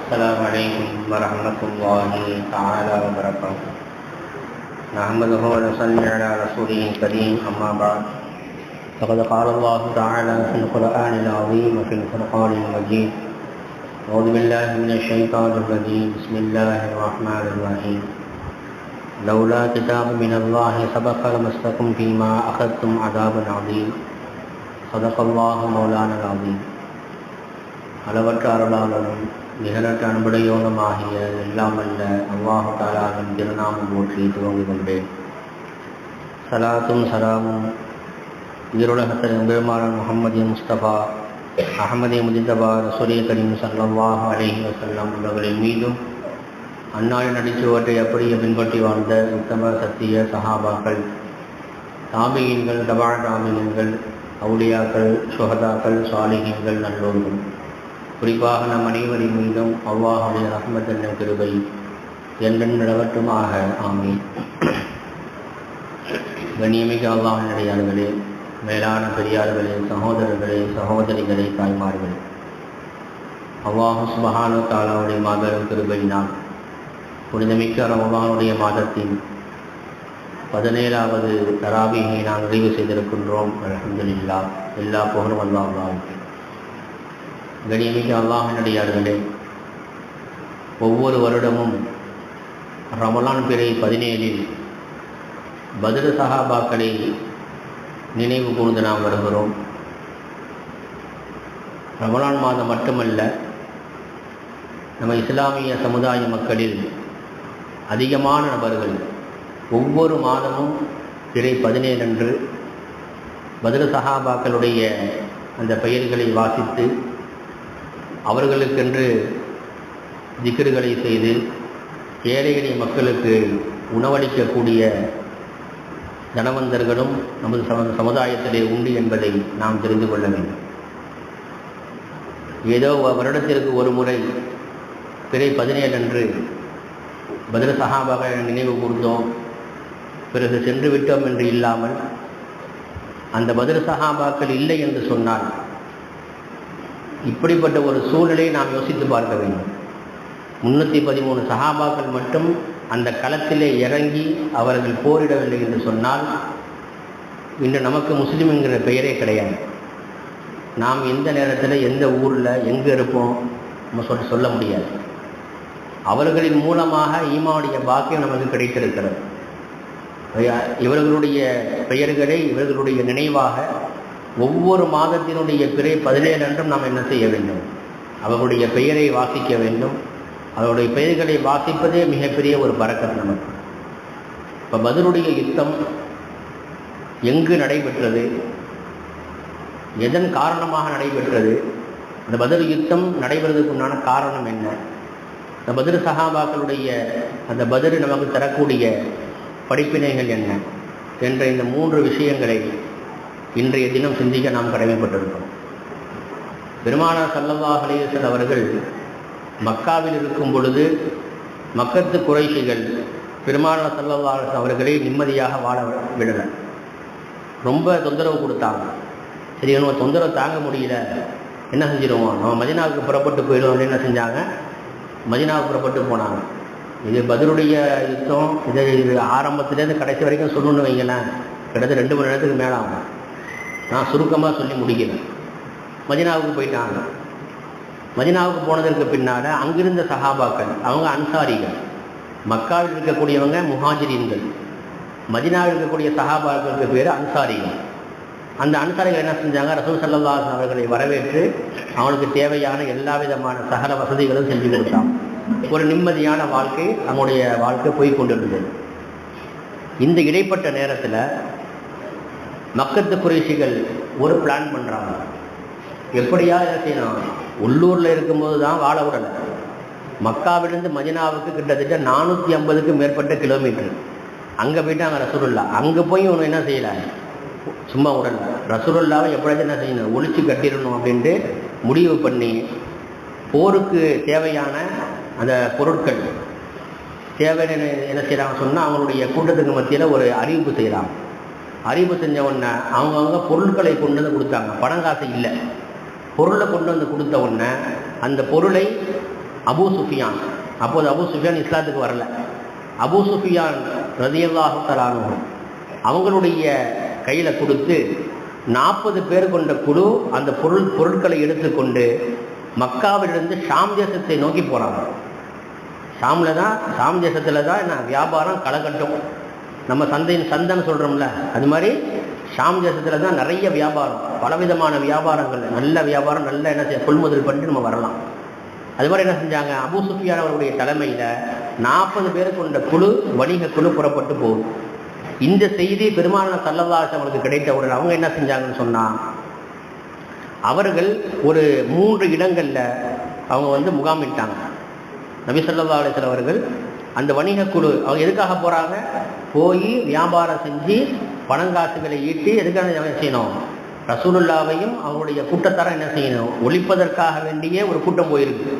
السلام عليكم ورحمة الله تعالى وبركاته. نحمده ونصلي على رسوله الكريم. أما بعد، فقد قال الله تعالى في القرآن العظيم وفي الفرقان المجيد: أعوذ بالله من الشيطان الرجيم. بسم الله الرحمن الرحيم. لولا كتاب من الله سبق لمسكم فيما أخذتم عذاب عظيم. صدق الله مولانا العظيم. அளவற்ற அருளாளனும் நிகரற்ற அன்புடையோனுமாகிய எல்லாம் அல்ல அல்லாஹு தஆலாவின் திருநாமம் போற்றி துவங்கிக் கொண்டேன். சலாத்தும் சலாமும் ஈருலகத்தின் பெருமானார் முஹம்மது முஸ்தபா அஹமதே முஜிதபா ரசூலே கரீம் ஸல்லல்லாஹு அலைஹி வஸல்லம் அவர்களின் மீதும் அன்னாரின் நடிச்சுவற்றை அப்படியே பின்பற்றி வாழ்ந்த உத்தம சத்திய சஹாபாக்கள், தாபியீன்கள், தபா தாபியீன்கள், அவுலியாக்கள், சுஹதாக்கள், சாலிஹீன்கள், நல்லோர்கள், குறிப்பாக நம் அனைவரின் மீதும் அல்லாஹுடைய ரஹ்மத் என்னும் கிருபை என்றென்று நிலவட்டுமாக. ஆமீன். கண்ணியமிக்க அல்லாஹ்வின் அடியார்களே, மேலான பெரியார்களே, சகோதரர்களே, சகோதரிகளே, தாய்மார்களே, அல்லாஹ் சுப்ஹானஹு வ தஆலாவுடைய மாபெரும் கிருபையினால் புனிதமிக்க ரமலானுடைய மாதத்தின் 17வது தராவீஹை நாம் நிறைவு செய்திருக்கின்றோம். அல்ஹம்துலில்லாஹ். எல்லா புகழும் அல்லாஹ்வுக்கு. கண்ணியமிக்க அல்லாஹ்வின் அடியார்களே, ஒவ்வொரு வருடமும் ரமலான் பிறை 17இல் பத்ர் சஹாபாக்களை நினைவு கூர்ந்து நாம் வருகிறோம். ரமலான் மாதம் மட்டுமல்ல, நம்ம இஸ்லாமிய சமுதாய மக்களில் அதிகமான நபர்கள் ஒவ்வொரு மாதமும் பிறை 17 அன்று பத்ர் சஹாபாக்களுடைய அந்த பெயர்களை வாசித்து அவர்களுக்கென்று திக்ருகளை செய்து ஏழை எளிய மக்களுக்கு உணவளிக்கக்கூடிய தனவந்தர்களும் நமது சமுதாயத்திலே உண்டு என்பதை நாம் தெரிந்து கொள்ள வேண்டும். ஏதோ வருடத்திற்கு ஒரு முறை பிறை 17 அன்று பத்ர் சஹாபாக்களை நினைவு கூர்ந்தோம், பிறகு சென்று விட்டோம் என்று இல்லாமல், அந்த பத்ர் சஹாபாக்கள் இல்லை என்று சொன்னால் இப்படிப்பட்ட ஒரு சூழ்நிலையை நாம் யோசித்து பார்க்க வேண்டும். 313 சஹாபாக்கள் மட்டும் அந்த களத்திலே இறங்கி அவர்கள் போரிடவில்லை என்று சொன்னால் இன்று நமக்கு முஸ்லீம் என்கிற பெயரே கிடையாது. நாம் எந்த நேரத்தில் எந்த ஊரில் எங்கே இருப்போம் நம்ம சொல்ல முடியாது. அவர்களின் மூலமாக ஈமானுடைய பாக்கியம் நமக்கு கிடைத்திருக்கிறது. இவர்களுடைய பெயர்களை இவர்களுடைய நினைவாக ஒவ்வொரு மாதத்தினுடைய பிறை 17 அன்றும் நாம் என்ன செய்ய வேண்டும்? அவர்களுடைய பெயரை வாசிக்க வேண்டும். அவருடைய பெயர்களை வாசிப்பதே மிகப்பெரிய ஒரு பரக்கத் நமக்கு. இப்போ பத்ருடைய யுத்தம் எங்கு நடைபெற்றது, எதன் காரணமாக நடைபெற்றது, அந்த பத்ர் யுத்தம் நடைபெறுவதற்கு உண்டான காரணம் என்ன, அந்த பத்ர் சஹாபாக்களுடைய அந்த பத்ர் நமக்கு தரக்கூடிய படிப்பினைகள் என்ன என்ற இந்த 3 விஷயங்களை இன்றைய தினம் சிந்திக்க நாம் கடமைப்பட்டிருக்கிறோம். பெருமானார் ஸல்லல்லாஹு அலைஹி வஸல்லம் அவர்கள் மக்காவில் இருக்கும் பொழுது மக்கத்து குறைஷிகள் பெருமானார் ஸல்லல்லாஹு அலைஹி வஸல்லம் அவர்களை நிம்மதியாக வாழ விடலை. ரொம்ப தொந்தரவு கொடுத்தாங்க. சரி, நம்ம தொந்தரவு தாங்க முடியல, என்ன செஞ்சிடுவோம், நம்ம மதீனாவுக்கு புறப்பட்டு போயிடுவோம். என்ன செஞ்சாங்க? மதீனாவுக்கு புறப்பட்டு போனாங்க. இது பத்ருடைய யுத்தம். இது ஆரம்பத்துலேருந்து கடைசி வரைக்கும் சொல்லணும்னு வைங்களேன், கிட்டத்தட்ட 2 மணி நேரத்துக்கு மேலே ஆகும். நான் சுருக்கமாக சொல்லி முடிக்கிறேன். மதீனாவுக்கு போயிட்டாங்க. மதீனாவுக்கு போனதற்கு பின்னால் அங்கிருந்த சஹாபாக்கள், அவங்க அன்சாரிகள். மக்காவில் இருக்கக்கூடியவங்க முஹாஜிரீன்கள், மதீனாவில் இருக்கக்கூடிய சஹாபாக்களுக்கு பேர் அன்சாரிகள். அந்த அன்சாரிகள் என்ன செஞ்சாங்க? ரசூல் ஸல்லல்லாஹு அலைஹி வஸல்லம் அவர்களை வரவேற்று அவனுக்கு தேவையான எல்லா விதமான சகல வசதிகளும் செஞ்சு கொடுத்தாங்க. ஒரு நிம்மதியான வாழ்க்கை, அவங்களுடைய வாழ்க்கை போய் கொண்டிருந்தது. இந்த இடைப்பட்ட நேரத்தில் மக்கத்து குறைஷிகள் ஒரு பிளான் பண்ணுறாங்க. எப்படியா இதை செய்யணும்? உள்ளூரில் இருக்கும்போது தான் வாழ விடலை. மக்காவிலிருந்து மதீனாவுக்கு கிட்டத்தட்ட 450க்கும் மேற்பட்ட கிலோமீட்டர். அங்கே போயிட்டாங்க ரசூலுல்லாஹ். அங்கே போய் ஒன்று என்ன செய்யலை, சும்மா விடலை. ரசூலுல்லாவை எப்படியாச்சும் என்ன செய்யணும், ஒழிச்சு கட்டிடணும் அப்படின்ட்டு முடிவு பண்ணி போருக்கு தேவையான அந்த பொருட்கள் தேவையான என்ன செய்கிறாங்க சொன்னால் அவங்களுடைய கூட்டத்துக்கு மத்தியில் ஒரு அறிவிப்பு செய்கிறாங்க. அறிவு செஞ்ச உடனே அவங்கவுங்க பொருட்களை கொண்டு வந்து கொடுத்தாங்க. பணம் காசு இல்லை, பொருளை கொண்டு வந்து கொடுத்த உடனே அந்த பொருளை அபூ சுஃபியான். அப்போது அபூ சுஃபியான் இஸ்லாத்துக்கு வரல. அபூ சுஃபியான் ரலியல்லாஹு தஆலா அன்ஹு அவங்களுடைய கையில் கொடுத்து 40 பேர் கொண்ட குழு அந்த பொருட்களை எடுத்துக்கொண்டு மக்காவிலிருந்து ஷாம் தேசத்தை நோக்கி போகிறாங்க. ஷாம் தேசத்தில் தான் என்ன வியாபாரம் களக்கட்டும். நம்ம சந்தைன்னு சொல்கிறோம்ல, அது மாதிரி ஷாம் தேசத்தில் தான் நிறைய வியாபாரம், பலவிதமான வியாபாரங்கள், நல்ல வியாபாரம், நல்ல என்ன கொள்முதல் பண்ணிட்டு நம்ம வரலாம். அது மாதிரி என்ன செஞ்சாங்க, அபூ சுஃபியான் அவர்களுடைய தலைமையில் 40 பேர் கொண்ட குழு, வணிக குழு புறப்பட்டு போகுது. இந்த செய்தி பெருமானார் ஸல்லல்லாஹு அலைஹி வஸல்லம் அவங்களுக்கு கிடைத்தவுடன் அவங்க என்ன செஞ்சாங்கன்னு சொன்னால், அவர்கள் ஒரு 3 இடங்களில் அவங்க முகாமிட்டாங்க. நபி ஸல்லல்லாஹு அலைஹி வஸல்லம் அவர்கள் அந்த வணிக குழு அவங்க எதுக்காக போகிறாங்க, போய் வியாபாரம் செஞ்சு பணங்காசுகளை ஈட்டி எதுக்காக என்ன செய்யணும், ரசூலுல்லாவையும் அவங்களுடைய கூட்டத்தார என்ன செய்யணும், ஒழிப்பதற்காக வேண்டிய ஒரு கூட்டம் போயிருக்கு.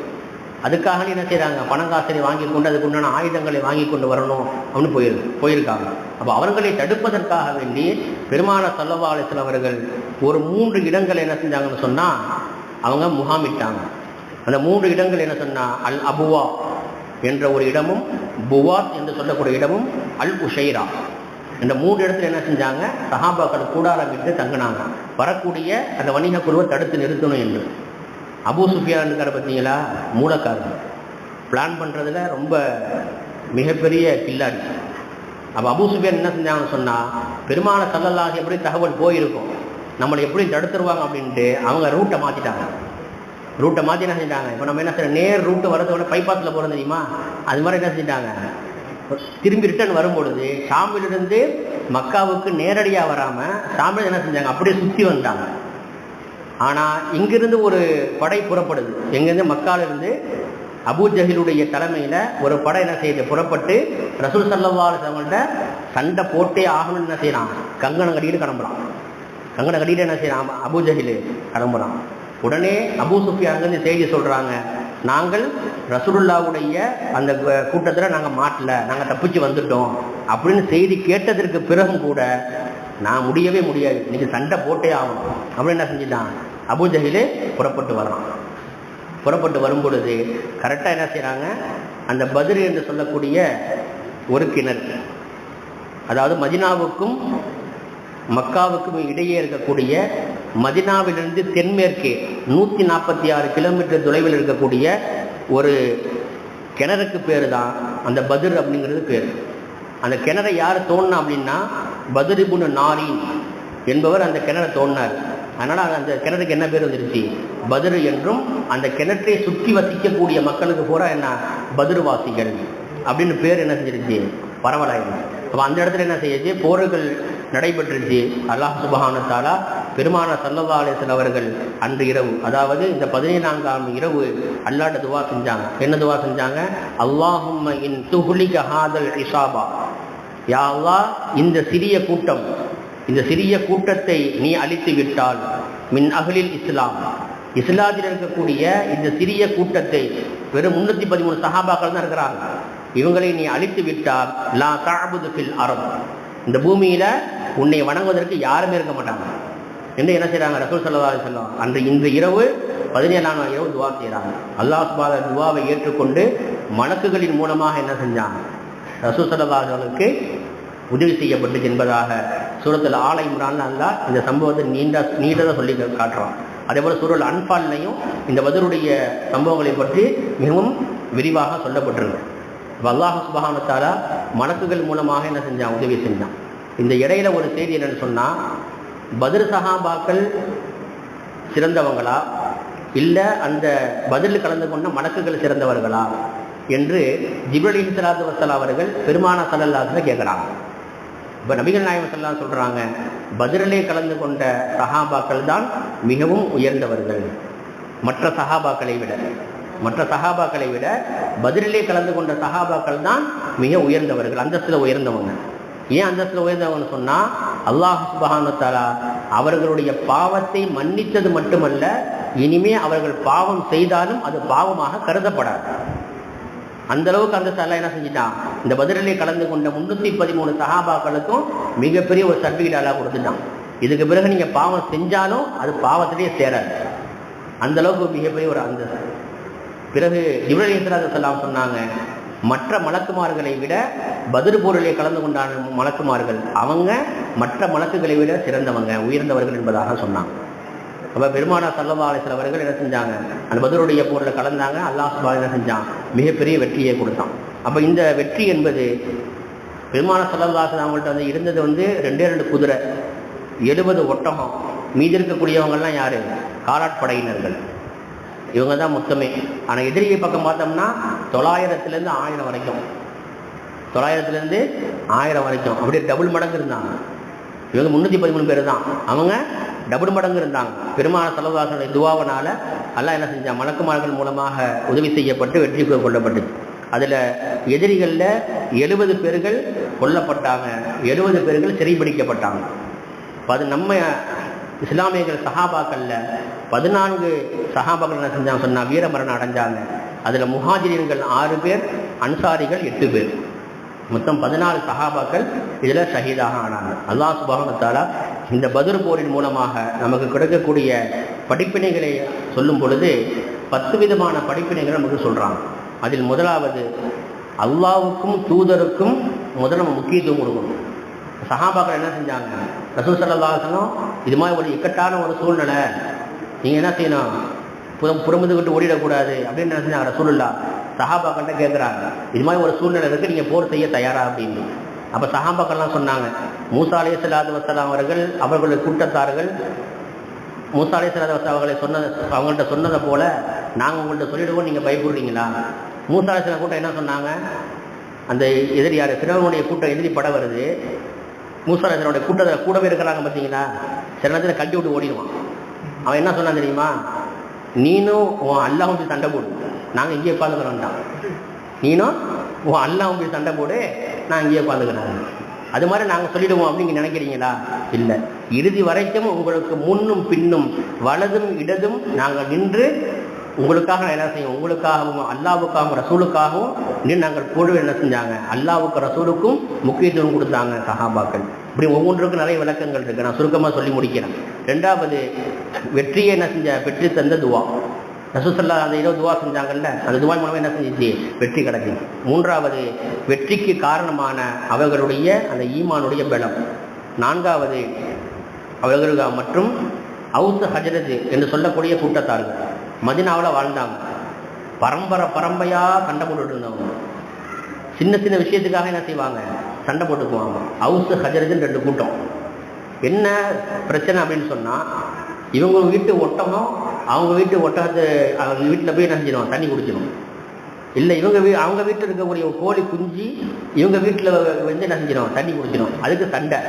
அதுக்காக என்ன செய்கிறாங்க, பணங்காசனை வாங்கி கொண்டு அதுக்கு உண்டான ஆயுதங்களை வாங்கி கொண்டு வரணும் அப்படின்னு போயிருக்காங்க. அப்போ அவர்களை தடுப்பதற்காக வேண்டி பெருமானார் ஸல்லல்லாஹு அலைஹி வஸல்லம் அவர்கள் ஒரு 3 இடங்களை என்ன செஞ்சாங்கன்னு சொன்னால் அவங்க முகாமிட்டாங்க. அந்த 3 இடங்கள் என்ன சொன்னால், அல் அபுவா என்ற ஒரு இடமும், புவாத் என்று சொல்லக்கூடிய இடமும், அல் உஷைரா இந்த 3 இடத்துல என்ன செஞ்சாங்க, சஹாபாக்கள் கூடாரம் விட்டு தங்கினாங்க, வரக்கூடிய அந்த வணிக குழுவை தடுத்து நிறுத்தணும் என்று. அபூ சுஃபியான் இருக்கார் பார்த்தீங்களா, மூலக்காரர், பிளான் பண்ணுறதுல ரொம்ப மிகப்பெரிய கில்லாடி. அப்போ அபூ சுஃபியான் என்ன செஞ்சாங்கன்னு சொன்னால், பெருமானார் ஸல்லல்லாஹு எப்படி தகவல் போயிருக்கும், நம்மளை எப்படி தடுத்துருவாங்க அப்படின்ட்டு அவங்க ரூட்டை மாற்றிட்டாங்க. ரூட்டை மாற்றி என்ன செஞ்சிட்டாங்க, இப்போ நம்ம என்ன செய்ய, நேர் ரூட்டு வரதோட பைபாஸில் போகிறது தெரியுமா, அது மாதிரி என்ன செஞ்சிட்டாங்க, திரும்பி ரிட்டர்ன் வரும்பொழுது ஷாமிலிருந்து மக்காவுக்கு நேரடியாக வராமல் ஷாமில் என்ன செஞ்சாங்க, அப்படியே சுற்றி வந்துட்டாங்க. ஆனால் இங்கிருந்து ஒரு படை புறப்படுது, எங்கேருந்து மக்காலிருந்து அபூ ஜஹிலுடைய தலைமையில் ஒரு படை என்ன செய்யுது, புறப்பட்டு ரசூல் ஸல்லல்லாஹு அலைஹி வஸல்லம் சண்டை போட்டே ஆகணும்னு என்ன செய்யலாம், கங்கணம் கட்டிட்டு கிளம்புறான். கங்கணம் கட்டிட்டு என்ன செய்யலாம், அபூ ஜஹில் கிளம்புறான். உடனே அபூ சுஃபியான் அங்கேருந்து செய்தி சொல்கிறாங்க, நாங்கள் ரசூலுல்லாவுடைய அந்த கூட்டத்தில் நாங்கள் மாட்டல, நாங்கள் தப்பிச்சு வந்துட்டோம் அப்படின்னு செய்தி கேட்டதற்கு பிறகும் கூட நான் முடியவே முடியாது, இன்னைக்கு சண்டை போட்டே ஆகணும் அப்படின்னு என்ன செஞ்சுட்டான், அபூ ஜஹில் புறப்பட்டு வர்றான். புறப்பட்டு வரும்பொழுது கரெக்டாக என்ன செய்கிறாங்க, அந்த பத்ர் என்று சொல்லக்கூடிய ஒரு கிணறு, அதாவது மதினாவுக்கும் மக்காவுக்கும் இடையே இருக்கக்கூடிய, மதினாவிலிருந்து தென்மேற்கே 146 கிலோமீட்டர் தொலைவில் இருக்கக்கூடிய ஒரு கிணறுக்கு பேர் தான் அந்த பத்ர் அப்படிங்கிறது பேர். அந்த கிணறை யார் தோண்டினா அப்படின்னா, பத்ர் இப்னு நாரீன் என்பவர் அந்த கிணறை தோண்டினார். அதனால் அந்த கிணறுக்கு என்ன பேர் வந்துருச்சு, பத்ர் என்றும், அந்த கிணற்றை சுற்றி வசிக்கக்கூடிய மக்களுக்கு பூரா என்ன பத்ருவாசிகள் அப்படின்னு பேர் என்ன செஞ்சிருச்சு, பரவலாயிருச்சு. அப்போ அந்த இடத்துல என்ன செய்யுது, போர்கள் நடைபெற்றுச்சு. அல்லாஹ் சுப்ஹானஹு வ தஆலா பெருமானார் ஸல்லல்லாஹு அலைஹி வஸல்லம் அவர்கள் அன்று இரவு, அதாவது இந்த 14ஆம் இரவு அல்லாஹ்ட்ட துவா செஞ்சாங்க. என்ன துவா செஞ்சாங்க, அல்லாஹும்ம இன் துஹ்லிக ஹாதல் இஸாபா, யா அல்லாஹ் இந்த சிறிய கூட்டம், இந்த சிறிய கூட்டத்தை நீ அழித்து விட்டால், மின் அஹ்லில் இஸ்லாம், இஸ்லாத்தில் இருக்கக்கூடிய இந்த சிறிய கூட்டத்தை, வெறும் 313 சஹாபாக்கள் தான் இருக்கிறாங்க, இவங்களை நீ அழித்து விட்டால், லா தஅபுது ஃபில் அர்த், இந்த பூமியில உன்னை வணங்குவதற்கு யாருமே இருக்க மாட்டாங்க என்று என்ன செய்யறாங்க, ரசூல் ஸல்லல்லாஹு அலைஹி வஸல்லம் அன்று இன்று இரவு 17ஆம் இரவு துவா செய்யறாங்க. அல்லாஹ் சுப்ஹானஹு துவாவை ஏற்றுக்கொண்டு மலக்குகளின் மூலமாக என்ன செஞ்சாங்க, ரசூல் ஸல்லல்லாஹு அலைஹி வஸல்லுக்கு உதவி செய்யப்பட்டு என்பதாக சூரத்துல் ஆல இம்ரான் அல்லாஹ் இந்த சம்பவத்தை நீண்டதாக சொல்லி காட்டுறான். அதே போல சூரத்துல் அன்ஃபால்லையும் இந்த பத்ருடைய சம்பவங்களை பற்றி மிகவும் விரிவாக சொல்லப்பட்டிருக்கு. அல்லாஹ் சுப்ஹானஹு வ தஆலா மலக்குகள் மூலமாக என்ன செஞ்சான், உதவி செஞ்சான். இந்த இடையில ஒரு செய்தி என்னன்னு சொன்னா, பத்ர் சஹாபாக்கள் சிறந்தவங்களா இல்லை அந்த பத்ரில் கலந்து கொண்ட மலக்குகள் சிறந்தவர்களா என்று ஜிப்ரீல் அலைஹிஸ்ஸலாத்து வஸ்ஸலாம் அவர்கள் பெருமானார் ஸல்லல்லாஹு அலைஹி வஸல்லம் கேட்குறாங்க. இப்போ நபிகள் நாயகம் ஸல்லல்லாஹு அலைஹி வஸல்லம் சொல்றாங்க, பத்ரிலே கலந்து கொண்ட சஹாபாக்கள் தான் மிகவும் உயர்ந்தவர்கள், மற்ற சஹாபாக்களை விட பத்ரிலே கலந்து கொண்ட சஹாபாக்கள் தான் மிக உயர்ந்தவர்கள், அந்தஸ்தில் உயர்ந்தவங்க. ஏன் அந்தஸ்தில் உயர்ந்தவங்கன்னு சொன்னால், அல்லாஹ் சுப்ஹானஹு வ தஆலா அவர்களுடைய பாவத்தை மன்னித்தது மட்டுமல்ல, இனிமே அவர்கள் பாவம் செய்தாலும் அது பாவமாக கருதப்படாது. அந்த அளவுக்கு அந்த அல்லாஹ் என்ன செஞ்சிட்டான், இந்த பத்ரிலே கலந்து கொண்ட 313 சஹாபாக்களுக்கும் மிகப்பெரிய ஒரு சர்டிஃபிகேட் அல்லாஹ் கொடுத்துட்டான். இதுக்கு பிறகு நீங்கள் பாவம் செஞ்சாலும் அது பாவத்திலேயே சேராது. அந்த அளவுக்கு மிகப்பெரிய ஒரு அந்தஸ்து. பிறகு ஜிப்ரீல் அலைஹிஸ்ஸலாம் சொன்னாங்க, மற்ற மலக்குமார்களை விட பத்ர் போரிலே கலந்து கொண்டான மலக்குமார்கள் அவங்க மற்ற மலக்குகளை விட சிறந்தவங்க, உயர்ந்தவர்கள் என்பதாக சொன்னாங்க. அப்போ பெருமானார் ஸல்லல்லாஹு அலைஹி வஸல்லம் அவர்கள் என்ன செஞ்சாங்க, அந்த பத்ருடைய போரில் கலந்தாங்க. அல்லாஹ் சுப்ஹானஹு என்ன செஞ்சான், மிகப்பெரிய வெற்றியை கொடுத்தான். அப்போ இந்த வெற்றி என்பது பெருமானார் ஸல்லல்லாஹு அலைஹி வஸல்லம் அவங்கள்ட்ட வந்து இருந்தது வந்து 2 குதிரை, 70 ஒட்டகம், மீதி இருக்கக்கூடியவங்கள்லாம் யாரு, காலாட்படையினர்கள், இவங்க தான் மொத்தமே. ஆனால் எதிரியை பக்கம் பார்த்தோம்னா 900லேருந்து 1000 வரைக்கும், 900லேருந்து 1000 வரைக்கும், அப்படியே டபுள் மடங்கு இருந்தாங்க. இவங்க 313 பேர் தான், அவங்க டபுள் மடங்கு இருந்தாங்க. பெருமானார் ஸல்லல்லாஹு அலைஹி வஸல்லம் துஆவனால அல்லாஹ் என்ன செஞ்சான், மலக்குமார்கள் மூலமாக உதவி செய்யப்பட்டு வெற்றி கொள்ளப்பட்டது. அதில் எதிரிகளில் 70 பேர்கள் கொல்லப்பட்டாங்க, 70 பேர்கள் சிறைபிடிக்கப்பட்டாங்க. அது நம்ம இஸ்லாமியர்கள் சஹாபாக்கள்ல 14 சஹாபாக்கள் என்ன செஞ்சாங்க சொன்னா வீரமரணம் அடைஞ்சாங்க. அதில் முஹாஜிரீன்கள் 6 பேர், அன்சாரிகள் 8 பேர், மொத்தம் 14 சஹாபாக்கள் இதில் ஷஹீதாக ஆனாங்க. அல்லாஹ் சுப்ஹானஹு வ தஆலா இந்த பத்ர் போரின் மூலமாக நமக்கு கிடைக்கக்கூடிய படிப்பினைகளை சொல்லும் பொழுது 10 விதமான படிப்பினைகளை நமக்கு சொல்கிறாங்க. அதில் முதலாவது, அல்லாஹ்வுக்கும் தூதருக்கும் முதல்ல நம்ம முக்கியத்துவம் கொடுக்கணும். சஹாபாக்கள் என்ன செஞ்சாங்க, ரசூல் ஸல்லல்லாஹு அலைஹி வஸல்லம் இது மாதிரி ஒரு இக்கட்டான ஒரு சூழ்நிலை, நீங்கள் என்ன செய்யணும், புறமுது விட்டு ஓடிடக்கூடாது அப்படின்னு என்ன செஞ்சாங்க ரசூலுல்லாஹ் சஹாபாக்கள்கிட்ட கேட்குறாங்க, இது மாதிரி ஒரு சூழ்நிலை இருக்குது, நீங்கள் போர் செய்ய தயாரா அப்படின்னு. அப்போ சஹாபாக்கள்லாம் சொன்னாங்க, மூசா அலைஹிஸ்ஸலாத்து வஸ்ஸலாம் அவர்கள் அவர்களுடைய கூட்டத்தார்கள் மூசா அலைஹிஸ்ஸலாத்து வஸ்ஸலாம் அவங்கள்ட்ட சொன்னதை போல நாங்கள் உங்கள்கிட்ட சொல்லிடுவோம், நீங்கள் பயப்படுறீங்களா? மூசா அலைஹிஸ்ஸலாம் கூட்டம் என்ன சொன்னாங்க, அந்த எதிரி யார், ஃபிரௌனுடைய கூட்டம் எதிரி படம் வருது, மூசா அலைஹிஸ்ஸலாமுடைய கூட்டத்தில் கூடவே இருக்கிறாங்க பார்த்தீங்களா, சில நேரத்தில் கட்டி விட்டு ஓடிடுவான். அவன் என்ன சொன்னான் தெரியுமா, நீனும் உன் அல்லாஹ்வும் போய் சண்டை போடு, நாங்கள் இங்கேயே உட்காந்துக்கிறோம்ட்டான். நீனும் உன் அல்லாஹ்வும் போய் சண்டை போடு, நான் இங்கேயே உட்காந்துக்கிறேன். அது மாதிரி நாங்கள் சொல்லிடுவோம் அப்படின்னு நினைக்கிறீங்களா? இல்லை, இறுதி வரைக்கும் உங்களுக்கு முன்னும் பின்னும் வலதும் இடதும் நாங்கள் நின்று உங்களுக்காக என்ன செய்யும், உங்களுக்காகவும் அல்லாஹ்வுக்காகவும் ரசூலுக்காகவும் நின்று நாங்கள் போடுவோம். என்ன செஞ்சாங்க, அல்லாஹ்வுக்கும் ரசூலுக்கும் முக்கியத்துவம் கொடுத்தாங்க சஹாபாக்கள். இப்படி ஒவ்வொன்றுக்கும் நிறைய விளக்கங்கள் இருக்கு, நான் சுருக்கமாக சொல்லி முடிக்கிறேன். 2வது, வெற்றியை என்ன செஞ்ச, பெற்று தந்த துவா. ரசூல் ஸல்லல்லாஹு அலைஹி வஸல்லம் துவா செஞ்சாங்கல்ல, அந்த துவா மூலமாக என்ன செஞ்சிச்சு, வெற்றி கிடைக்கும். 3வது, வெற்றிக்கு காரணமான அவர்களுடைய அந்த ஈமானுடைய பலம். 4வது, அவர்களுக்கு மற்றும் அவுஸ் ஹஜரத் என்று சொல்லக்கூடிய கூட்டத்தார்கள் மதீனாவில் வாழ்ந்தாங்க. பரம்பரையாக சண்டை போட்டுட்டு இருந்தவங்க, சின்ன சின்ன விஷயத்துக்காக என்ன செய்வாங்க, சண்டை போட்டுக்குவாங்க. அவுஸ் ஹஜரத்னு 2 கூட்டம். என்ன பிரச்சனை அப்படின்னு சொன்னால், இவங்க வீட்டு ஒட்டகம் அவங்க வீட்டு ஒட்டகத்தை அவங்க வீட்டில் போய் என்ன செஞ்சிடும், தண்ணி குடிச்சிடும். இல்லை அவங்க வீட்டில் இருக்கக்கூடிய கோழி குஞ்சு இவங்க வீட்டில் வந்து என்ன செஞ்சிடும், தண்ணி குடிச்சிடும். அதுக்கு சண்டை.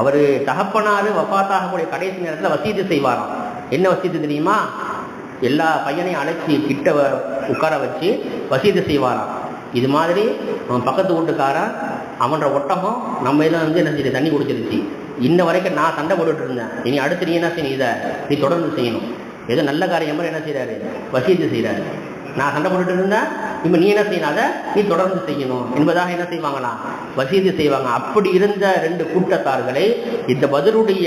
அவர் தகப்பனார் வஃபாத்தாகக்கூடிய கடைசி நேரத்தில் வசீது செய்வாராம். என்ன வசீது தெரியுமா, எல்லா பையனையும் அழைச்சி கிட்ட உட்கார வச்சு வசீது செய்வாராம். இது மாதிரி பக்கத்து வீட்டுக்காரன் அவன்ற ஒட்டகம் நம்ம இதில் வந்து என்ன செய்ய தண்ணி குடிச்சிருச்சு, இன்ன வரைக்கும் நான் சண்டை போட்டுட்டு இருந்தேன், இனி அடுத்து நீ என்ன செய்யணும், இதை நீ தொடர்ந்து செய்யணும். ஏதோ நல்ல காரியம் மாதிரி என்ன செய்கிறாரு, வசீது செய்கிறாரு. நான் சண்டை போட்டுட்டு இருந்தேன், இப்போ நீ என்ன செய்யணும், அதை நீ தொடர்ந்து செய்யணும் என்பதாக என்ன செய்வாங்களாம், வசீது செய்வாங்க. அப்படி இருந்த 2 கூட்டத்தார்களை இந்த பத்ருடைய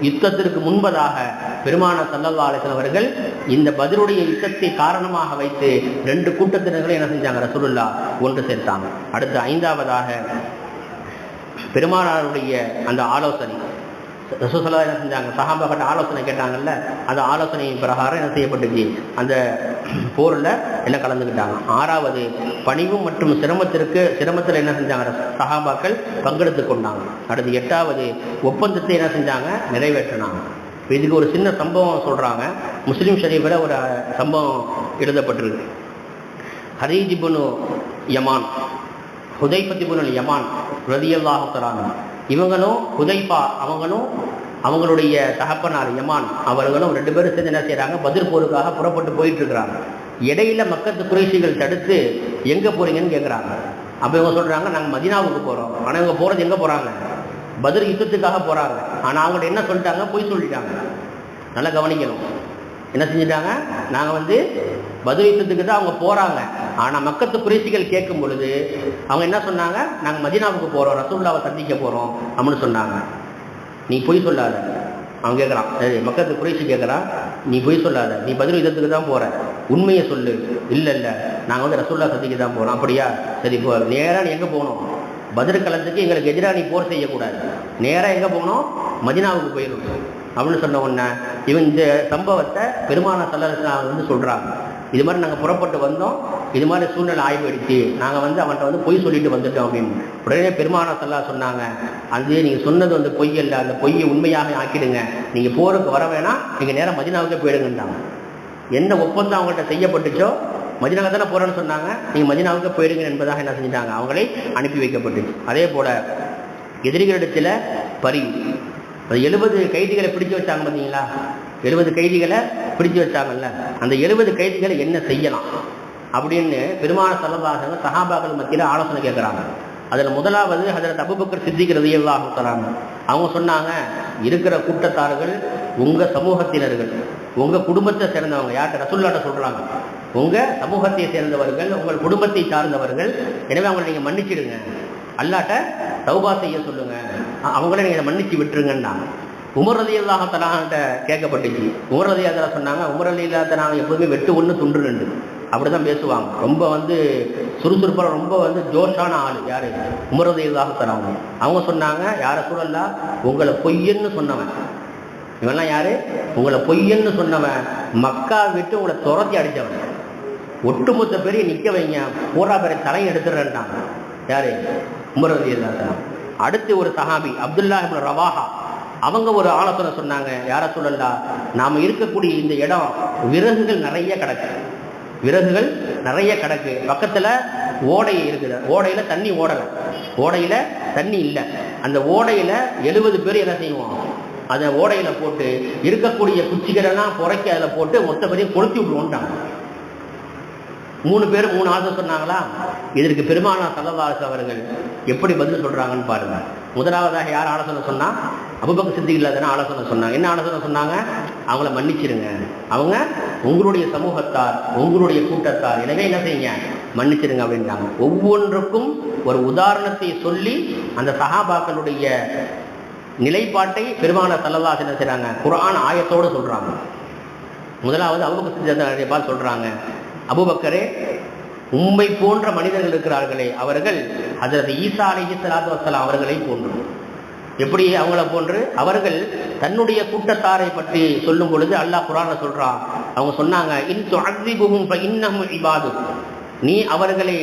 யுத்தத்திற்கு முன்பதாக பெருமானார் ஸல்லல்லாஹு அலைஹி வஸல்லம் அவர்கள் இந்த பத்ருடைய யுத்தத்தை காரணமாக வைத்து 2 கூட்டத்தினர்களை என்ன செஞ்சாங்க, ரசூலுல்லாஹ் ஒன்று சேர்த்தாங்க. அடுத்து 5வதாக பெருமானாருடைய அந்த ஆலோசனை, ரசூல் ஸல்லல்லாஹு அலைஹி வஸல்லம் என்ன செஞ்சாங்க, சஹாபாக்கிட்ட ஆலோசனை கேட்டாங்கல்ல, அந்த ஆலோசனை பிரகாரம் என்ன செய்யப்பட்டுச்சு, அந்த போரில் எல்லாம் கலந்துக்கிட்டாங்க. 6வது, பணிவு மற்றும் சிரமத்தில் என்ன செஞ்சாங்க, சஹாபாக்கள் பங்கெடுத்து கொண்டாங்க. அடுத்து 8வது, ஒப்பந்தத்தை என்ன செஞ்சாங்க, நிறைவேற்றினாங்க. இதுக்கு ஒரு சின்ன சம்பவம் சொல்கிறாங்க. முஸ்லீம் ஷரீஃபில் ஒரு சம்பவம் எழுதப்பட்டிருக்கு. ஹரீஜ் இப்னு யமான், ஹுதைஃபா இப்னு யமான் ரலியல்லாஹு தஆலா இவங்களும் ஹுதைஃபா அவங்களும் அவங்களுடைய தகப்பனார் யமான் அவர்களும் 2 பேரும் சேர்ந்து என்ன செய்கிறாங்க, பத்ர் போருக்காக புறப்பட்டு போயிட்டு இருக்கிறாங்க. இடையில மக்கத்து குறைஷிகள் தடுத்து எங்கே போகிறீங்கன்னு கேட்குறாங்க. அப்போ இவங்க சொல்கிறாங்க, நாங்கள் மதீனாவுக்கு போகிறோம். ஆனால் இவங்க போகிறது எங்கே போகிறாங்க, பத்ர் யுத்தத்துக்காக போகிறாங்க. ஆனால் அவங்கள்ட்ட என்ன சொல்லிட்டாங்க, போய் சொல்லிட்டாங்க. நல்லா கவனிக்கணும். என்ன செஞ்சுட்டாங்க, நாங்கள் வந்து பத்ர் யுத்தத்துக்கு தான் அவங்க போகிறாங்க. ஆனால் மக்கத்து குறைஷிகள் கேட்கும் பொழுது அவங்க என்ன சொன்னாங்க, நாங்கள் மதீனாவுக்கு போகிறோம், ரசூலுல்லாவை சந்திக்க போகிறோம் அப்படின்னு சொன்னாங்க. நீ பொய் சொல்லாத. அவன் கேட்குறான், மக்கத்து குறைஷி கேட்குறான், நீ பொய் சொல்லாத, நீ பத்ர் யுத்தத்துக்கு தான் போகிற, உண்மையை சொல்லு. இல்லை இல்லை, நாங்கள் வந்து ரசூலுல்லாஹ் சந்திக்க தான் போகிறோம். அப்படியா, சரி போ. நேராக நீ எங்கே போகணும்? பத்ர் களத்துக்கு எங்களுக்கு எதிராக நீ போர் செய்யக்கூடாது, நேராக எங்கே போகணும்? மதீனாவுக்கு போயிடணும் அப்படின்னு சொன்ன உடனே இவன் இந்த சம்பவத்தை பெருமானார் ஸல்லல்லாஹு அலைஹி வஸல்லம் வந்து சொல்கிறாங்க. இது மாதிரி நாங்கள் புறப்பட்டு வந்தோம், இது மாதிரி சூழ்நிலை ஆய்வு அடித்து நாங்கள் வந்து அவன்கிட்ட வந்து பொய் சொல்லிட்டு வந்துட்டோம் அப்படின்னு. உடனே பெருமானார் ஸல்லல்லாஹு அலைஹி வஸல்லம் சொன்னாங்க, அது நீங்கள் சொன்னது வந்து பொய் அல்ல, அந்த பொய்யை உண்மையாக ஆக்கிடுங்க, நீங்கள் போருக்கு வர வேணாம், நீங்கள் நேராக மதீனாவுக்கே போயிடுங்கன்றாங்க. என்ன ஒப்பந்தம் அவங்கள்ட்ட செய்யப்பட்டுச்சோ, மதீனாவுக்கு தானே போகிறேன்னு சொன்னாங்க, நீங்கள் மதீனாவுக்கு போயிடுங்க என்பதாக என்ன செஞ்சிட்டாங்க, அவங்களே அனுப்பி வைக்கப்பட்டுச்சு. அதே போல் எதிரிகளிடத்தில் பரிவு. அது 70 கைதிகளை பிடிச்சு வச்சாங்க பார்த்தீங்களா, 70 கைதிகளை பிடிச்சு வச்சாங்கல்ல, அந்த 70 கைதிகளை என்ன செய்யலாம் அப்படின்னு பெருமானார் ஸல்லல்லாஹு அலைஹி வஸல்லம் சஹாபாக்கள் மத்தியில் ஆலோசனை கேட்குறாங்க. அதில் முதலாவது ஹஜ்ரத் அபூபக்கர் சித்திக் ரலியல்லாஹு தஆலா அவங்க சொன்னாங்க, இருக்கிற கூட்டத்தார்கள் உங்கள் சமூகத்தினர்கள், உங்கள் குடும்பத்தை சேர்ந்தவங்க. யார்கிட்ட? ரசூலுல்லாஹ்ட்ட சொல்கிறாங்க, உங்கள் சமூகத்தை சேர்ந்தவர்கள், உங்கள் குடும்பத்தை சார்ந்தவர்கள், எனவே அவங்களை நீங்கள் மன்னிச்சிடுங்க, அல்லாஹ்ட்ட தௌபா செய்ய சொல்லுங்க, அவங்கள நீங்கள் மன்னிச்சு விட்டுருங்கன்னாங்க. உமர் ரலியல்லாஹு தஆலாட்ட கேட்கப்பட்டுச்சு. உமர் ரலியல்லாஹு தஆலா சொன்னாங்க, உமர் ரலியல்லாஹு தஆலா எப்போதுமே வெட்டு ஒன்று துண்டு ரெண்டு அப்படி தான் பேசுவாங்க. ரொம்ப வந்து சுறுசுறுப்பாக, ரொம்ப வந்து ஜோஷான ஆள். யார்? உமர் ரலியல்லாஹு தஆலா. அவங்க சொன்னாங்க, யார சூழல்லாம் உங்களை பொய்யன்னு சொன்னவன் இவெல்லாம் யாரு? உங்களை பொய்யன்னு சொன்னவன், மக்கா விட்டு உங்களை துரத்தி அடித்தவன், ஒட்டுமொத்த பேரையும் நிற்க வைங்க, பூரா பேரை தலையை எடுத்துடுறேன்ட்டாங்க. யாரு? உமர் ரலியல்லாஹு தஆலா. அடுத்து ஒரு சஹாபி அப்துல்லாஹ் இப்னு ரவாஹா, அவங்க ஒரு ஆலோசனை சொன்னாங்க, யார சொல்லலாம், நாம் இருக்கக்கூடிய இந்த இடம் விறகுகள் நிறைய கிடக்கு, விறகுகள் நிறைய கிடக்கு, பக்கத்தில் ஓடை இருக்குது, ஓடையில் தண்ணி ஓடலை, ஓடையில் தண்ணி இல்லை, அந்த ஓடையில் 70 பேர் என்ன செய்வோம், அதை ஓடையில் போட்டு இருக்கக்கூடிய குச்சிகளெல்லாம் புரைக்கி அதில் போட்டு மொத்த பேரையும் கொளுத்தி விட்டுருவோன்ட்டாங்க. 3 பேர் 3 ஆலோசனை சொன்னாங்களா. இதற்கு பெருமானார் ஸல்லல்லாஹு அலைஹி வஸல்லம் அவர்கள் எப்படி பதில் சொல்றாங்கன்னு பாருங்க. முதலாவதாக யார் ஆலோசனை சொன்னா? அபூபக்கர் சித்திக் இல்லாத ஆலோசனை சொன்னாங்க. என்ன ஆலோசனை சொன்னாங்க? அவங்கள மன்னிச்சிருங்க, அவங்க உங்களுடைய சமூகத்தார், உங்களுடைய கூட்டத்தார், எனவே என்ன செய்யுங்க, மன்னிச்சிருங்க அப்படின்றாங்க. ஒவ்வொன்றுக்கும் ஒரு உதாரணத்தை சொல்லி அந்த சஹாபாக்களுடைய நிலைப்பாட்டை பெருமானார் ஸல்லல்லாஹு அலைஹி வஸல்லம் செய்றாங்க, குர்ஆன் ஆயத்தோடு சொல்றாங்க. முதலாவது அபூபக்கர் சித்திக் சொல்றாங்க, அபூபக்கரே, உம்மை போன்ற மனிதர்கள் இருக்கிறார்களே, அவர்கள் ஹஜ்ரத் ஈசா அலைஹிஸ்ஸலாத்து வஸ்ஸலாம் அவர்களை போன்று. எப்படி அவங்கள போன்று? அவர்கள் தன்னுடைய கூட்டத்தாரை பற்றி சொல்லும் பொழுது அல்லாஹ் குர்ஆன்ல சொல்றான், அவங்க சொன்னாங்க, இன் துஅஸிபுஹும் ஃபஇன்னஹும் இபாதுக், நீ அவர்களை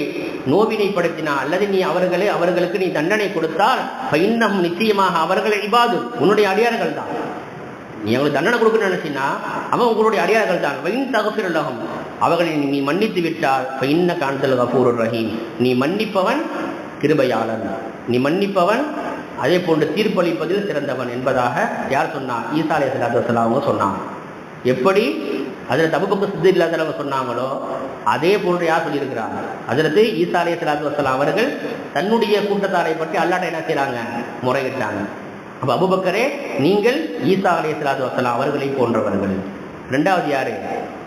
நோவினைப்படுத்தினால் அல்லது நீ அவர்களுக்கு நீ தண்டனை கொடுத்தால் ஃபஇன்னஹும், நிச்சயமாக அவர்கள் இபாதுக், உன்னுடைய அடியார்கள் தான். நீ அவங்களுக்கு தண்டனை கொடுக்கணும்னு நினைச்சின்னா அவன் உங்களுடைய அடியார்கள் தான். வைன் தகஃபிர் லஹும், அவர்களை நீ மன்னித்து விட்டால் ஃபஇன்னக அன்தல் கஃபூருர் ரஹீம், நீ மன்னிப்பவன், கிருபையாளன், நீ மன்னிப்பவன், அதே போன்று தீர்ப்பளிப்பதில் சிறந்தவன் என்பதாக யார் சொன்னா? ஈசா அலைஹிஸ்ஸலாத்து வஸ்ஸலாம் அவங்க சொன்னாங்க. எப்படி ஹஜ்ரத் அபூபக்கர் சித்திக் ரலியல்லாஹு சொன்னாங்களோ அதே போன்று யார் சொல்லியிருக்கிறாங்க? ஹஜ்ரத் ஈசா அலைஹிஸ்ஸலாத்து வஸ்ஸலாம் அவர்கள் தன்னுடைய கூட்டத்தாரை பற்றி அல்லாஹ்ட்ட என்ன செய்றாங்க? முறையிட்டாங்க. அப்போ அபூபக்கரே, நீங்கள் ஈசா அலைஹிஸ்ஸலாத்து வஸ்ஸலாம் அவர்களை போன்றவர்கள். ரெண்டாவது யாரு?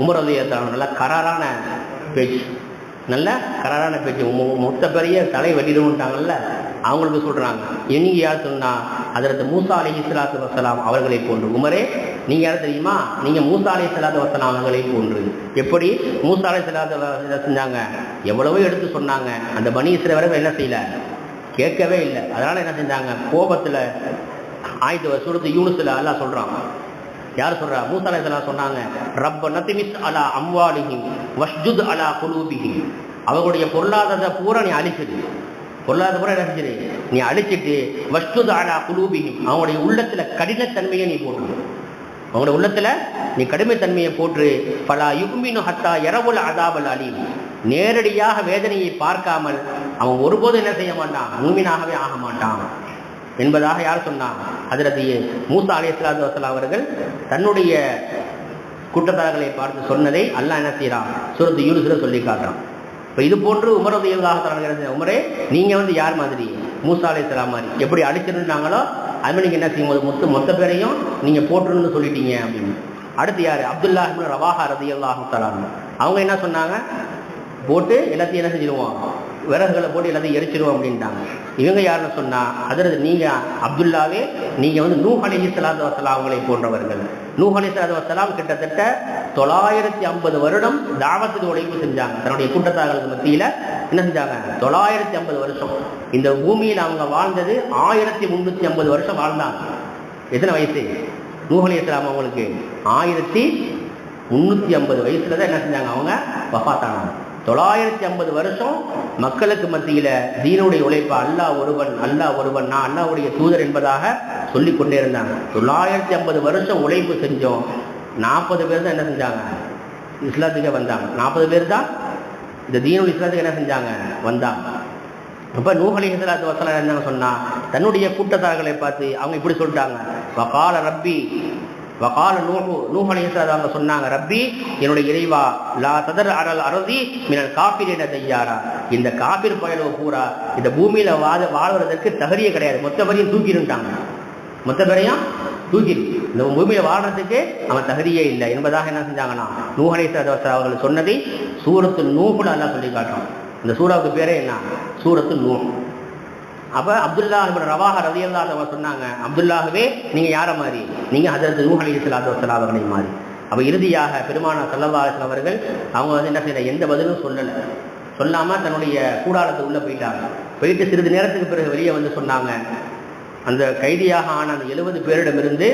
உமர் ரலியல்லாஹு அன்ஹு. நல்ல கராரான பேச்சு, நல்ல கராரான பேச்சு, மொத்த பெரிய தலை வெட்டிடுவோம்ட்டாங்கல்ல, அவங்களுக்கு சொல்றாங்க. நீங்க யார் சொன்னா? ஹஜ்ரத் மூசா அலைஹிஸ்ஸலாத்து வஸ்ஸலாம் அவர்களை போன்று. உமரே, நீங்க யார் தெரியுமா? நீங்க மூசா அலைஹிஸ்ஸலாத்து வஸ்ஸலாம் அவர்களை போன்று. எப்படி மூசா அலைஹிஸ்ஸலாத்து செஞ்சாங்க? எவ்வளவோ எடுத்து சொன்னாங்க, அந்த பனி இஸ்ரவேலர்கள் என்ன செய்யல, கேட்கவே இல்லை. அதனால என்ன செஞ்சாங்க? கோபத்துல சூரத்து யூனுஸ்ல அல்லாஹ் சொல்றான். யார் சொல்றா? மூசா அலைஹிஸ்ஸலாம் சொன்னாங்க, ரப்ப நத்மிஸ் அலா அம்வாலிஹிம் வஷ்ஜுத் அலா குலூபிஹிம், அவங்களுடைய பொருளாதாரத்தை பூரா நீ அழிச்சிடு, பொருளாதார பூரா அழிச்சிடு, நீ அழிச்சிட்டு வஷ்ஜுத் அலா குலூபிஹிம், அவங்களுடைய உள்ளத்துல கடினத்தன்மையை நீ போட்டு, அவங்களுடைய உள்ளத்துல நீ கடுமைத்தன்மையை போட்டு, பலா யுக்மினு ஹத்தா யரவுல் அஸாபல் அலீம், நேரடியாக வேதனையை பார்க்காமல் அவன் ஒருபோது என்ன செய்ய மாட்டான், மூமினாகவே ஆக மாட்டான் என்பதாக யார் சொன்னான்? ஹஜ்ரத் மூசா அலைஹிஸ்ஸலாத்து வஸ்ஸலாம் அவர்கள் தன்னுடைய கூட்டத்தார்களை பார்த்து சொன்னதை அல்லாஹ் என்ன செய்யறான்? சூரத்து யூனுஸ்ல சொல்லி காட்டுறான். இப்போ இது போன்று உமர் ரலியல்லாஹு தஆலா, உமரே நீங்க வந்து யார் மாதிரி? மூசா அலைஹிஸ்ஸலாம் மாதிரி. எப்படி அடிச்சிருந்தாங்களோ அது மாதிரி நீங்க என்ன செய்யும், மொத்த பேரையும் நீங்க போட்டுருன்னு சொல்லிட்டீங்க அப்படின்னு. அடுத்து யாரு? அப்துல்லாஹ் இப்னு ரவாஹா ரலியல்லாஹு தஆலா. அவங்க என்ன சொன்னாங்க? போட்டு எல்லாத்தையும் என்ன செஞ்சிருவோம், விறகுகளை போட்டு எல்லாத்தையும் எரிச்சிருவோம் அப்படின்ட்டாங்க. இவங்க யாருன்னு சொன்னா, ஹஜ்ரத் நீங்க அப்துல்லாவே, நீங்க வந்து நூஹ் அலைஹிஸ்ஸலாத்து வஸ்ஸலாம் அவங்களை போன்றவர்கள். நூஹ் அலைஹிஸ்ஸலாத்து வஸ்ஸலாம் கிட்டத்தட்ட 950 வருடம் தாவத்துக்கு உழைப்பு செஞ்சாங்க. தன்னுடைய கூட்டத்தார்களுக்கு மத்தியில் என்ன செஞ்சாங்க? 950 வருஷம். இந்த பூமியில் அவங்க வாழ்ந்தது 1350 வருஷம் வாழ்ந்தாங்க. எத்தனை வயசு? நூஹ் அலைஹிஸ்ஸலாம் அவங்களுக்கு 1350 வயசுல தான் என்ன செஞ்சாங்க? அவங்க வஃபாத்தானாங்க. 950 வருஷம் மக்களுக்கு மத்தியில தீனுடைய உழைப்பா அல்லாஹ் ஒருவன், அல்லாஹ் ஒருவன், நான் அல்லாஹ்வுடைய தூதர் என்பதாக சொல்லி கொண்டே இருந்தாங்க. 950 வருஷம் உழைப்பு செஞ்சோம். 40 பேர் தான் என்ன செஞ்சாங்க? இஸ்லாத்துக்கே வந்தாங்க. 40 பேர் தான் இந்த தீனுல் இஸ்லாத்துக்கு என்ன செஞ்சாங்க? வந்தாங்க. அப்ப நூஹ் அலைஹிஸ்ஸலாத்து வஸ்ஸலாம் என்ன சொன்னா, தன்னுடைய கூட்டத்தார்களை பார்த்து அவங்க இப்படி சொல்லிட்டாங்க, வகால ரப்பி, வகால நூஹ் அலைஹிஸ்ஸலாம் அவங்க சொன்னாங்க, ரப்பி என்னுடைய இறைவா, லா ததர் அலல் அர்தி மினல் காஃபிரின தய்யாரா, இந்த காபிர் பயலோ பூரா இந்த பூமியில வாழ்வதற்கு தகுதியே கிடையாது, மொத்த பேரையும் தூக்கிட்டாங்க, மொத்த பேரையும் தூக்கி இந்த பூமியில வாழ்றதுக்கு அவன் தகுதியே இல்லை என்பதாக என்ன செஞ்சாங்கன்னா நூஹ் அலைஹிஸ்ஸலாம் அவர்கள் சொன்னதை சூரத்து நூஹ்ல அல்லாஹ் சொல்லி காட்டுறான். இந்த சூறாவுக்கு பேரே என்ன? சூரத்து நூஹ். அப்ப அப்துல்லாஹ் இப்னு ரவாஹா ரலியல்லாஹு அன்ஹு சொன்னாங்க, அப்துல்லாஹ்வே நீங்க யார மாதிரி? நீங்க ஹஜ்ரத் நூஹ் அலைஹிஸ்ஸலாத்து வஸ்ஸலாம் அவர்களை மாதிரி. அப்ப இறுதியாக பெருமானார் ஸல்லல்லாஹு அலைஹி வஸல்லம் அவர்கள் அவங்க என்ன செய்யல, எந்த பதிலும் சொல்லலை. சொல்லாம தன்னுடைய கூடாரத்தை உள்ள போயிட்டாங்க. போயிட்டு சிறிது நேரத்துக்கு பிறகு வெளியே வந்து சொன்னாங்க, அந்த கைதியாக ஆன அந்த 70 பேரிடமிருந்து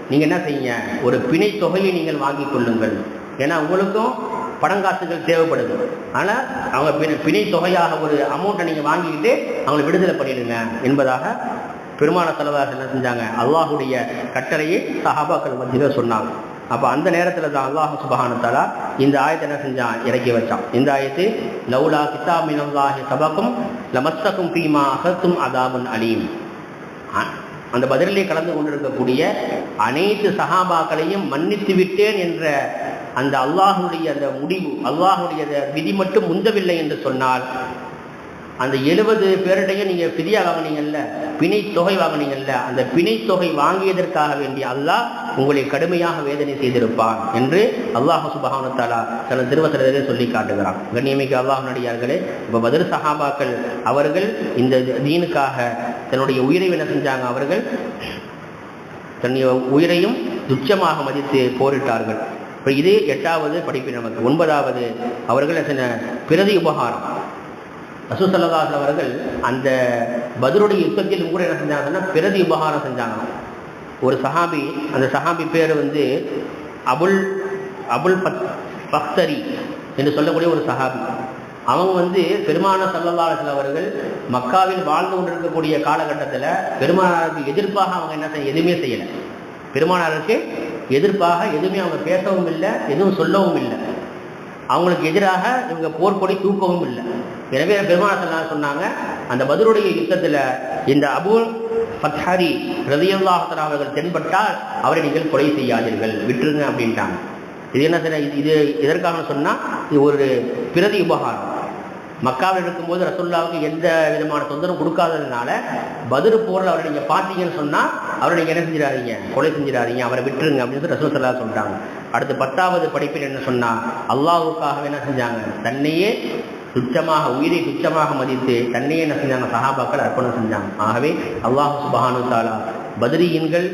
நீங்க என்ன செய்யுங்க, ஒரு பிணை தொகையை நீங்கள் வாங்கி கொள்ளுங்கள். ஏன்னா உங்களுக்கும் பணங்காசுகள் தேவைப்படுது. ஆனால் அவங்க பிணை தொகையாக ஒரு அமௌண்ட்டை நீங்கள் வாங்கிக்கிட்டு அவங்களை விடுதலை பண்ணிடுங்க என்பதாக பெருமானார் ஸல்லல்லாஹு அலைஹி வஸல்லம் என்ன செஞ்சாங்க? அல்லாஹுடைய கட்டளையை சஹாபாக்கள் மத்தியில் சொன்னாங்க. அப்போ அந்த நேரத்தில் தான் அல்லாஹ் சுப்ஹானஹு வ தஆலா இந்த ஆயத்தை என்ன செஞ்சான்? இறக்கி வச்சான். இந்த ஆயத்து லௌலா கிதாப் மினல்லாஹி சபகும் லமஸ்ஸகும் ஃபீமா அஹத்தும் அதாபுன் அலீம். அந்த பதிலே கலந்து கொண்டிருக்கக்கூடிய அனைத்து சஹாபாக்களையும் மன்னித்து விட்டேன் என்ற அந்த அல்லாஹுடைய அந்த முடிவு, அல்லாஹுடைய விதி மட்டும் முந்தவில்லை என்று சொன்னால், அந்த 70 பேரிடையும் நீங்க பிரியா வாங்கினீங்கல்ல, பிணை தொகை வாங்கினீங்கல்ல, அந்த பிணை தொகை வாங்கியதற்காக வேண்டிய அல்லாஹ் உங்களை கடுமையாக வேதனை செய்திருப்பான் என்று அல்லாஹ் சுப்ஹானஹு வ தஆலா தனது திருவசனத்திலே சொல்லி காட்டுகிறான். கண்ணியமிக்க அல்லாஹ்வின் அடியார்களே, இப்போ பத்ர் சஹாபாக்கள் அவர்கள் இந்த தீனுக்காக தன்னுடைய உயிரை என்ன செஞ்சாங்க? அவர்கள் தன்னுடைய உயிரையும் துச்சமாக மதித்து போரிட்டார்கள். இப்போ இது 8வது படிப்பு. நமக்கு 9வது அவர்கள் பிரதி உபகாரம். ரசூல் ஸல்லல்லாஹு அலைஹி அவர்கள் அந்த பத்ருடைய யுத்தத்தில் கூட என்ன செஞ்சாங்கன்னா பிரதி உபகாரம் செஞ்சாங்க. ஒரு சஹாபி, அந்த சஹாபி பேர் அபுல் பக்தரி என்று சொல்லக்கூடிய ஒரு சஹாபி. அவங்க பெருமானார் ஸல்லல்லாஹு அலைஹி அவர்கள் மக்காவில் வாழ்ந்து கொண்டிருக்கக்கூடிய காலகட்டத்தில் பெருமானாருக்கு எதிர்ப்பாக அவங்க என்ன எதுவுமே செய்யலை. பெருமானாருக்கு எதிர்ப்பாக எதுவுமே அவங்க பேசவும் இல்லை, எதுவும் சொல்லவும் இல்லை. அவங்களுக்கு எதிராக இவங்க போர்க்கொடி தூக்கவும் இல்லை. எனவே பெருமானார் ஸல்லல்லாஹு அலைஹி சொன்னாங்க, அந்த பத்ருடைய யுத்தத்தில் இந்த அபுல் பக்ஹரி ரலியல்லாஹு தஆலா அவர்கள் தென்பட்டால் அவரை நீங்கள் கொலை செய்யாதீர்கள், விட்டுருங்க அப்படின்ட்டாங்க. இது என்ன செய்ய, இது எதற்காக சொன்னால் இது ஒரு பிரதி உபகாரம். மக்காவில் இருக்கும்போது ரசூலுல்லாஹ்வுக்கு எந்த விதமான தொந்தரவும் கொடுக்காததுனால பத்ர் போரில் அவரை நீங்கள் பார்த்தீங்கன்னு சொன்னால் அவரை நீங்கள் என்ன செஞ்சிடாதீங்க, கொலை செஞ்சிடாதீங்க, அவரை விட்டுருங்க அப்படின்னு ரசூல் ஸல்லல்லாஹு அலைஹி சொல்லிட்டாங்க. அடுத்து 10வது படிப்பில் என்ன சொன்னால், அல்லாஹ்வுக்காக என்ன செஞ்சாங்க? தன்னையே துச்சமாக, உயிரை துச்சமாக மதித்து தன்னையே என்ன செஞ்சாங்க? சஹாபாக்கள் அர்ப்பணம் செஞ்சாங்க. ஆகவே அல்லாஹ் சுப்ஹானஹு வ தஆலா பத்ரீன்கள்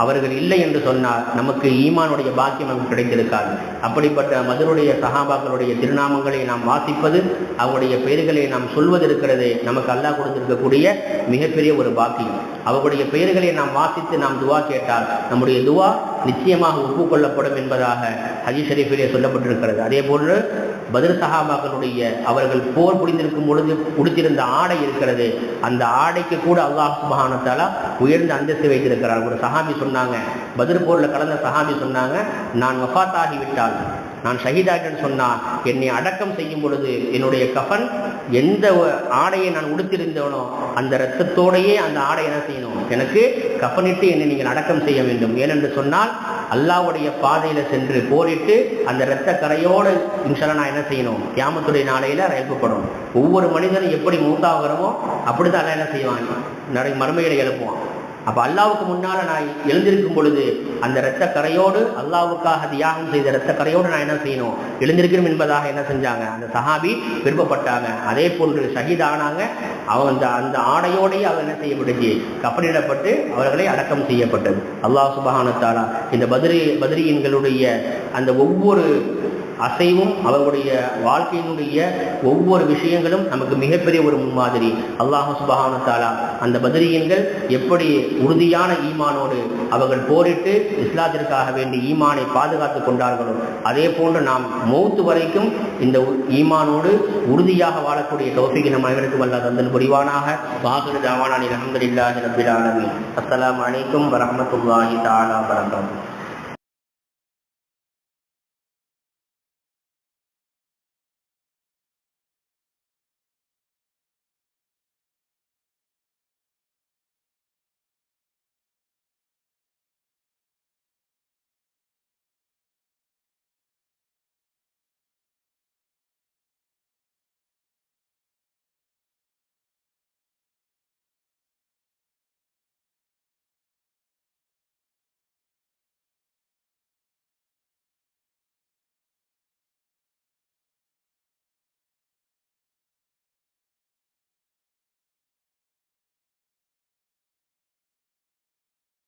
அவர்கள் இல்லை என்று சொன்னால் நமக்கு ஈமானுடைய பாக்கியம் நமக்கு கிடைத்திருக்காது. அப்படிப்பட்ட பத்ருடைய சஹாபாக்களுடைய திருநாமங்களை நாம் வாசிப்பது, அவங்களுடைய பெயர்களை நாம் சொல்வது இருக்கிறது, நமக்கு அல்லாஹ் கொடுத்திருக்கக்கூடிய மிகப்பெரிய ஒரு பாக்கியம். அவர்களுடைய பெயர்களை நாம் வாசித்து நாம் துவா கேட்டால் நம்முடைய துவா நிச்சயமாக ஒப்புக்கொள்ளப்படும் என்பதாக ஹதீஸ் ஷரீஃபிலே சொல்லப்பட்டிருக்கிறது. அதே போன்று பத்ர் சஹாபாக்களுடைய அவர்கள் போர் புரிந்திருக்கும் பொழுது உடுத்திருந்த ஆடை இருக்கிறது, அந்த ஆடைக்கு கூட அல்லாஹ் சுப்ஹானஹு வ தஆலா உயர்ந்த அந்தஸ்து வைத்திருக்கிறார். ஒரு சஹாபி சொன்னாங்க, பத்ர் போரில் கலந்த சஹாபி சொன்னாங்க, நான் வஃபாத் ஆகிவிட்டால், நான் ஷஹீதாகிட்டேன்னு சொன்னால் என்னை அடக்கம் செய்யும் பொழுது என்னுடைய கஃன் எந்த ஆடையை நான் உடுத்திருந்தேனோ அந்த இரத்தத்தோடையே அந்த ஆடை என்ன செய்யணும், எனக்கு கஃனிட்டு என்னை நீங்கள் அடக்கம் செய்ய வேண்டும். ஏனென்று சொன்னால் அல்லாஹ்வுடைய பாதையில் சென்று போரிட்டு அந்த இரத்த கரையோடு இன்ஷால்லா நான் என்ன செய்யணும், கியாமத்துடைய நாளையில் எழுப்பப்படும். ஒவ்வொரு மனிதனும் எப்படி மூத்தாகிறோமோ அப்படிதான் எல்லாம் என்ன செய்வாங்க, நிறைய மறுமையில எழுப்புவான். அப்போ அல்லாவுக்கு முன்னால் நான் எழுந்திருக்கும் பொழுது அந்த இரத்த கரையோடு அல்லாவுக்காக தியாகம் செய்த இரத்த கரையோடு நான் என்ன செய்யணும், எழுந்திருக்கணும் என்பதாக என்ன செஞ்சாங்க, அந்த சஹாபி விருப்பப்பட்டாங்க. அதே போன்று ஷஹீத் ஆனாங்க. அவங்க அந்த ஆடையோடையே அவர் என்ன செய்யப்பட்டுச்சு, கப்பலிடப்பட்டு அவர்களை அடக்கம் செய்யப்பட்டது. அல்லாஹ் சுப்ஹானஹு வ தஆலா இந்த பத்ரீன்களுடைய அந்த ஒவ்வொரு அசைவும் அவர்களுடைய வாழ்க்கையினுடைய ஒவ்வொரு விஷயங்களும் நமக்கு மிகப்பெரிய ஒரு முன்மாதிரி. அல்லாஹ் சுப்ஹானஹு வ தஆலா அந்த பத்ரீன்கள் எப்படி உறுதியான ஈமானோடு அவர்கள் போரிட்டு இஸ்லாத்திற்காக வேண்டி ஈமானை பாதுகாத்து கொண்டார்களோ அதே போன்று நாம் மௌத்து வரைக்கும் இந்த ஈமானோடு உறுதியாக வாழக்கூடிய தௌஃபீக் நம் அனைவருக்கும் அல்லாஹ் தந்தல் புரிவானாக. வாஹிரு தஅவானா அல்ஹம்துலில்லாஹி ரப்பில் ஆலமீன். அஸ்ஸலாமு அலைக்கும் வரஹ்மத்துல்லாஹி தஆலா வபரகாத்துஹு.